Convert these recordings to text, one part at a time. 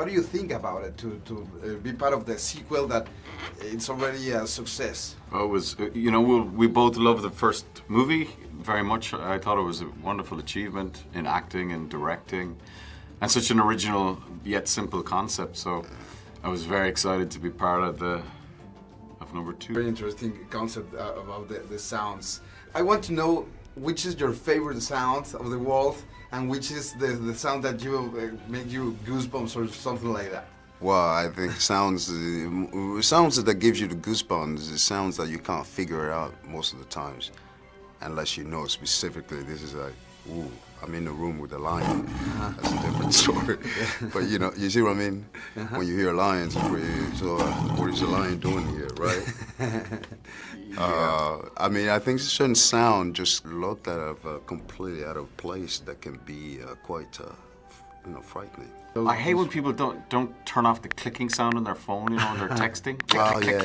What do you think about it to be part of the sequel that it's already a success? Oh, it was, you know, we both loved the first movie very much. I thought it was a wonderful achievement in acting and directing, and such an original yet simple concept. So I was very excited to be part of number 2. Very interesting concept about the sounds. I want to know which is your favorite sound of the world, and which is the sound that you make you goosebumps or something like that. Well, I think sounds that gives you the goosebumps is sounds that you can't figure it out most of the times, unless you know specifically this is like, ooh, I'm in the room with a lion. That's a different story. But you know, you see what I mean? When you hear lions, so what is the lion doing here, right? I mean, I think certain sound just looked completely out of place that can be quite, you know, frightening. I hate when people don't turn off the clicking sound on their phone, you know, when they're texting. Oh yeah.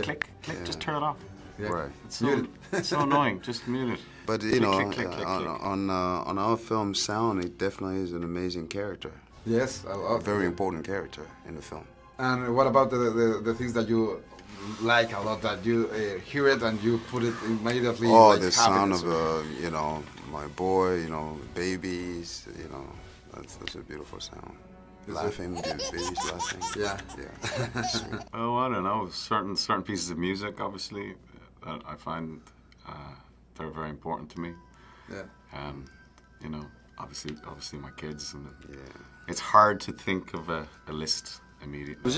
Click. Just turn it off. Yeah. Right. It's so annoying. Just mute it. But you know, on our film, sound, it definitely is an amazing character. Yes, a very important character in the film. And what about the things that you like a lot, that you hear it and you put it immediately? Oh, like the sound of you know, my boy, you know, babies, you know, that's a beautiful sound. Laughing, babies laughing. Yeah. Oh, I don't know. Certain pieces of music, obviously, I find they're very important to me. Yeah. You know, obviously my kids, and it's hard to think of a list immediately.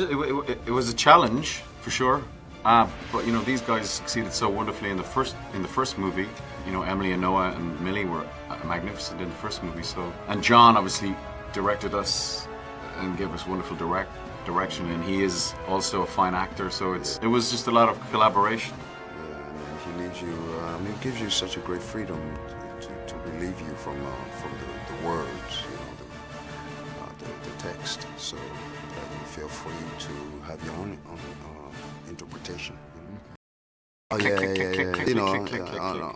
It was a challenge for sure, but you know, these guys succeeded so wonderfully in the first movie. You know, Emily and Noah and Millie were magnificent in the first movie. So, and John obviously directed us and gave us wonderful direction, and he is also a fine actor. So it was just a lot of collaboration. Yeah, and he leaves you. It gives you such a great freedom to relieve you from the words, you know, the text. So that you feel free to have your own interpretation. Oh yeah. You know.